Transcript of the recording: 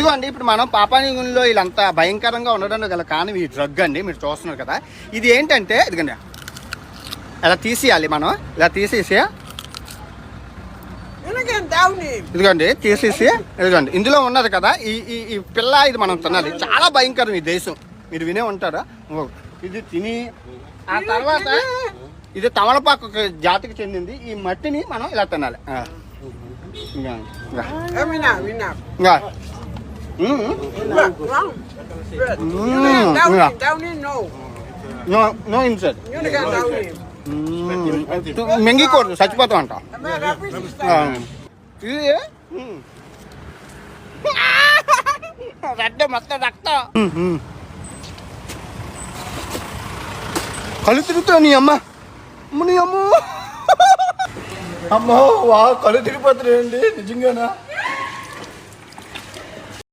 ఇదిగోండి ఇప్పుడు మనం పాపానిగునిలో వీళ్ళంతా భయంకరంగా ఉండడానికి గల కారణం ఈ డ్రగ్ అండి. మీరు చూస్తున్నారు కదా, ఇది ఏంటంటే ఇదిగండి ఇలా తీసేయాలి. మనం ఇలా తీసేసి ఇదిగోండి తీసేసి ఇదిగోండి ఇందులో ఉన్నది కదా ఈ పిల్ల, ఇది మనం తినాలి. చాలా భయంకరం ఈ దేశం, మీరు వినే ఉంటారా. ఇది తిని ఆ తర్వాత ఇది తమలపాకు జాతికి చెందింది. ఈ మట్టిని మనం ఇలా తినాలి. మెంగికూడదు, చచ్చిపోతాం అంట. ఇది రెడ్డ మొత్తం రక్తం. కళ్ళు తిరుగుతావు నీ అమ్మ, నీ అమ్మ. అమ్మో వా, కళ్ళు తిరిగిపోతున్నాయండి నిజంగానా.